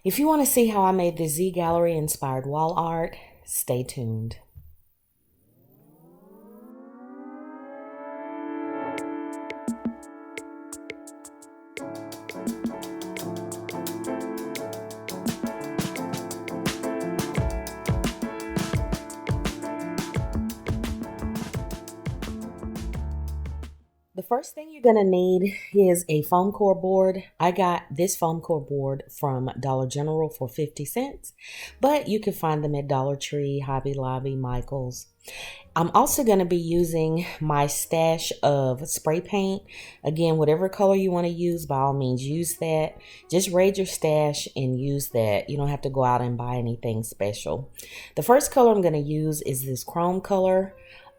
If you want to see how I made this ZGallerie inspired wall art, stay tuned. The first thing you're going to need is a foam core board. I got this foam core board from Dollar General for 50 cents, but you can find them at Dollar Tree, Hobby Lobby, Michael's. I'm also going to be using my stash of spray paint. Again, whatever color you want to use, by all means, use that. Just raid your stash and use that. You don't have to go out and buy anything special. The first color I'm going to use is this chrome color.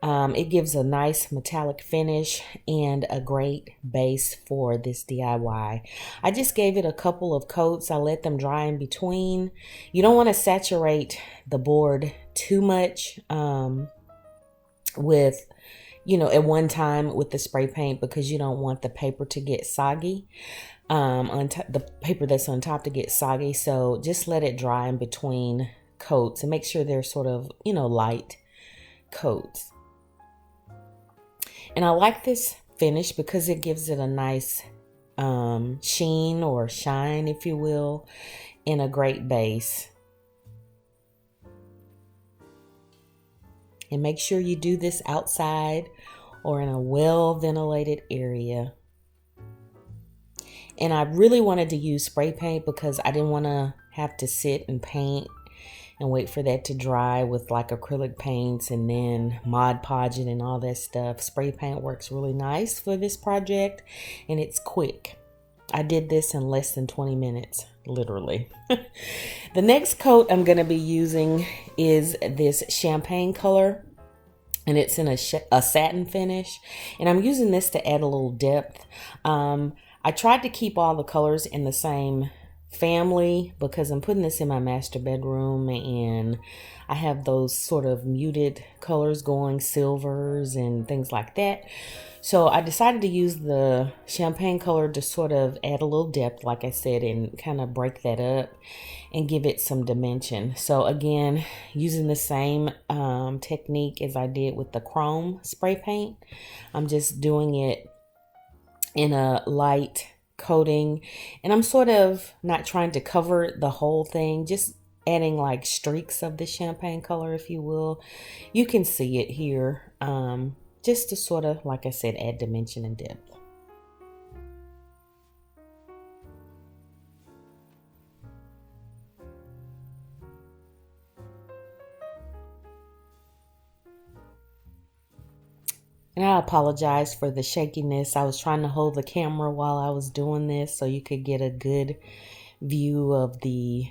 It gives a nice metallic finish and a great base for this DIY. I just gave it a couple of coats. I let them dry in between. You don't want to saturate the board too much with, at one time with the spray paint, because you don't want the paper to get soggy. The paper that's on top to get soggy. So just let it dry in between coats and make sure they're sort of, light coats. And I like this finish because it gives it a nice sheen or shine, if you will, and a great base. And make sure you do this outside or in a well-ventilated area. And I really wanted to use spray paint because I didn't want to have to sit and paint and wait for that to dry with like acrylic paints and then Mod Podge and all that stuff. Spray paint works really nice for this project, and it's quick. I did this in less than 20 minutes, literally. The next coat I'm going to be using is this champagne color, and it's in a satin finish, and I'm using this to add a little depth. I tried to keep all the colors in the same family because I'm putting this in my master bedroom, and I have those sort of muted colors going, silvers and things like that. So I decided to use the champagne color to sort of add a little depth, like I said, and kind of break that up and give it some dimension. So again, using the same technique as I did with the chrome spray paint, I'm just doing it in a light coating, and I'm sort of not trying to cover the whole thing, just adding like streaks of the champagne color, if you will. You can see it here, just to sort of, like I said, add dimension and depth. And I apologize for the shakiness. I was trying to hold the camera while I was doing this so you could get a good view of the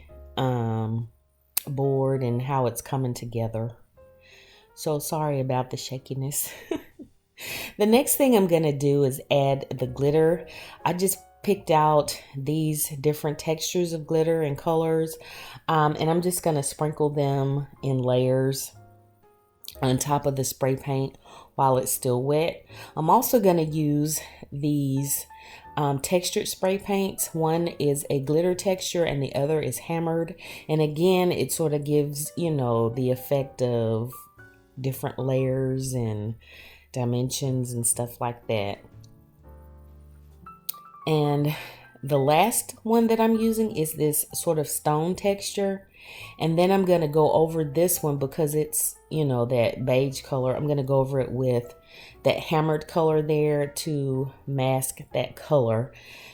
board and how it's coming together. So sorry about the shakiness. The next thing I'm going to do is add the glitter. I just picked out these different textures of glitter and colors, and I'm just going to sprinkle them in layers on top of the spray paint while it's still wet. I'm also going to use these textured spray paints. One is a glitter texture and the other is hammered. And again, it sort of gives, the effect of different layers and dimensions and stuff like that. And the last one that I'm using is this sort of stone texture. And then I'm going to go over this one because it's, that beige color. I'm going to go over it with that hammered color there to mask that color.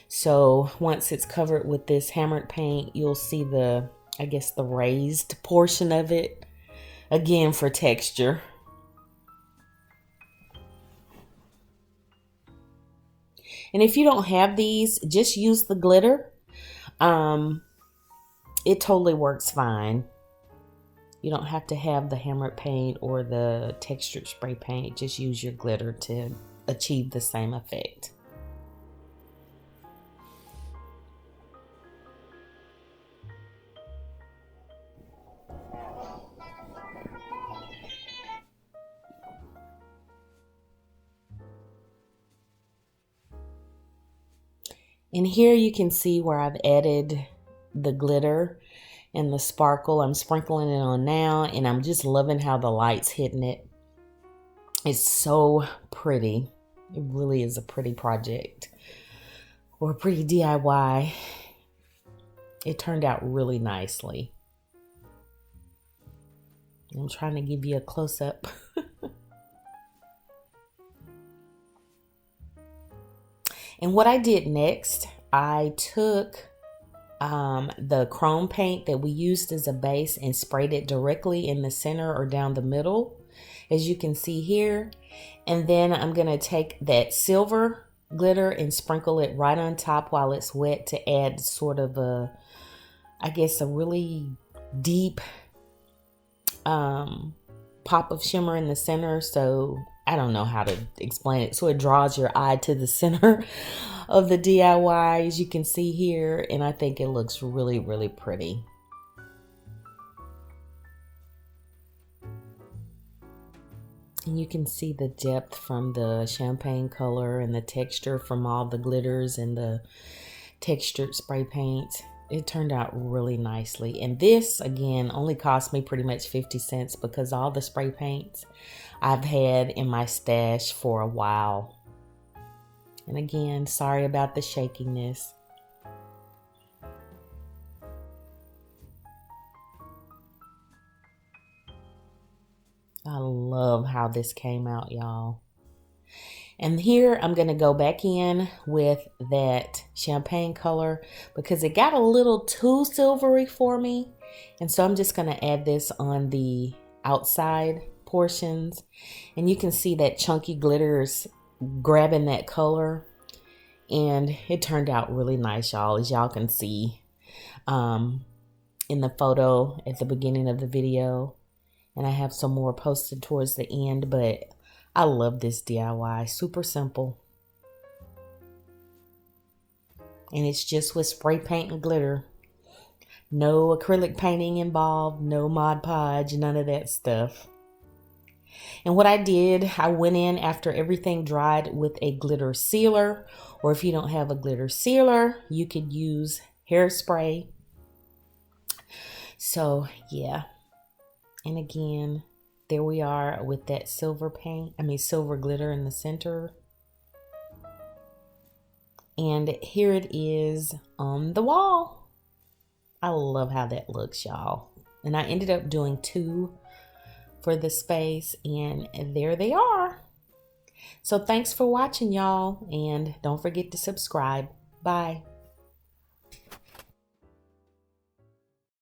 So once it's covered with this hammered paint, you'll see the raised portion of it, again for texture. And if you don't have these, just use the glitter. It totally works fine. You don't have to have the hammered paint or the textured spray paint. Just use your glitter to achieve the same effect. And here you can see where I've added the glitter and the sparkle. I'm sprinkling it on now, and I'm just loving how the light's hitting it. It's so pretty. It really is a pretty project, or a pretty DIY. It turned out really nicely. I'm trying to give you a close-up. And what I did next, I took the chrome paint that we used as a base and sprayed it directly in the center or down the middle, as you can see here. And then I'm going to take that silver glitter and sprinkle it right on top while it's wet to add sort of a, I guess, a really deep pop of shimmer in the center. So I don't know how to explain it. So it draws your eye to the center of the DIY, as you can see here. And I think it looks really, really pretty. And you can see the depth from the champagne color and the texture from all the glitters and the textured spray paint. It turned out really nicely. And this, again, only cost me pretty much 50 cents because all the spray paints I've had in my stash for a while. And again, sorry about the shakiness. I love how this came out, y'all. And here I'm going to go back in with that champagne color because it got a little too silvery for me. And so I'm just going to add this on the outside portions. And you can see that chunky glitter is grabbing that color. And it turned out really nice, y'all, as y'all can see in the photo at the beginning of the video. And I have some more posted towards the end, but I love this DIY. Super simple. And it's just with spray paint and glitter. No acrylic painting involved, no Mod Podge, none of that stuff. And what I did, I went in after everything dried with a glitter sealer, or if you don't have a glitter sealer, you could use hairspray. So yeah. And again, there we are with that silver glitter in the center. And here it is on the wall. I love how that looks, y'all. And I ended up doing 2 for the space, and there they are. So thanks for watching, y'all, and don't forget to subscribe. Bye.